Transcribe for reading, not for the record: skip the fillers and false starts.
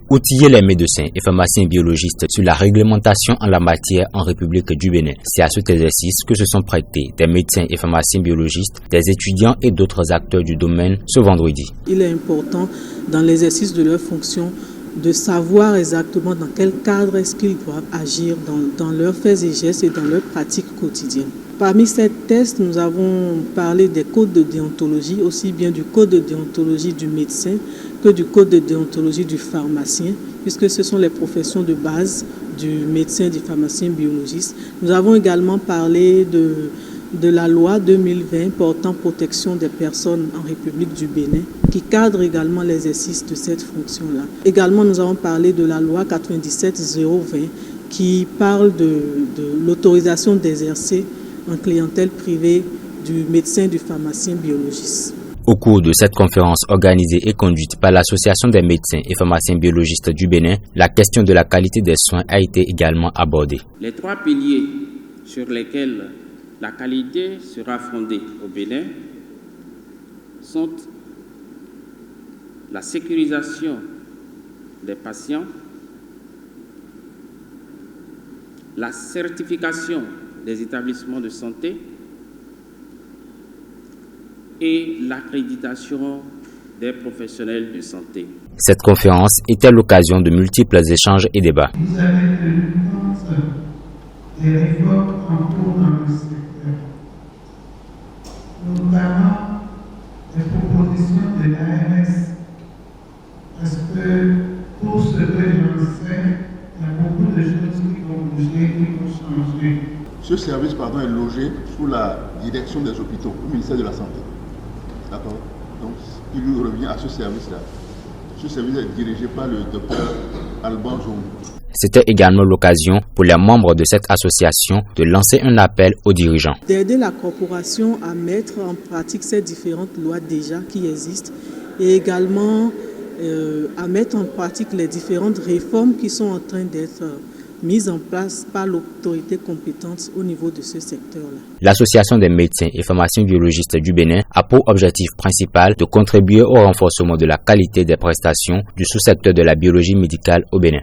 Outiller les médecins et pharmaciens biologistes sur la réglementation en la matière en République du Bénin. C'est à cet exercice que se sont prêtés des médecins et pharmaciens biologistes, des étudiants et d'autres acteurs du domaine ce vendredi. Il est important dans l'exercice de leurs fonctions de savoir exactement dans quel cadre est-ce qu'ils doivent agir dans leurs faits et gestes et dans leurs pratiques quotidiennes. Parmi ces tests, nous avons parlé des codes de déontologie, aussi bien du code de déontologie du médecin que du code de déontologie du pharmacien, puisque ce sont les professions de base du médecin, du pharmacien biologiste. Nous avons également parlé de la loi 2020 portant protection des personnes en République du Bénin, qui cadre également l'exercice de cette fonction-là. Également, nous avons parlé de la loi 97-020 qui parle de l'autorisation d'exercer en clientèle privée du médecin, du pharmacien biologiste. Au cours de cette conférence organisée et conduite par l'Association des médecins et pharmaciens biologistes du Bénin, la question de la qualité des soins a été également abordée. Les trois piliers sur lesquels la qualité sera fondée au Bénin sont la sécurisation des patients, la certification des établissements de santé et l'accréditation des professionnels de santé. Cette conférence était l'occasion de multiples échanges et débats. Vous avez tenu compte des réformes en cours dans le secteur, notamment des propositions de l'ARS, parce que pour ce que j'en sais, il y a beaucoup de choses qui vont bouger, qui vont changer. Ce service est logé sous la direction des hôpitaux, au ministère de la Santé. D'accord. Donc, il lui revient à ce service-là. Ce service est dirigé par le docteur Alban Zoum. C'était également l'occasion pour les membres de cette association de lancer un appel aux dirigeants. D'aider la corporation à mettre en pratique ces différentes lois déjà qui existent et également à mettre en pratique les différentes réformes qui sont en train d'être mises en place par l'autorité compétente au niveau de ce secteur-là. L'Association des médecins et pharmaciens biologistes du Bénin a pour objectif principal de contribuer au renforcement de la qualité des prestations du sous-secteur de la biologie médicale au Bénin.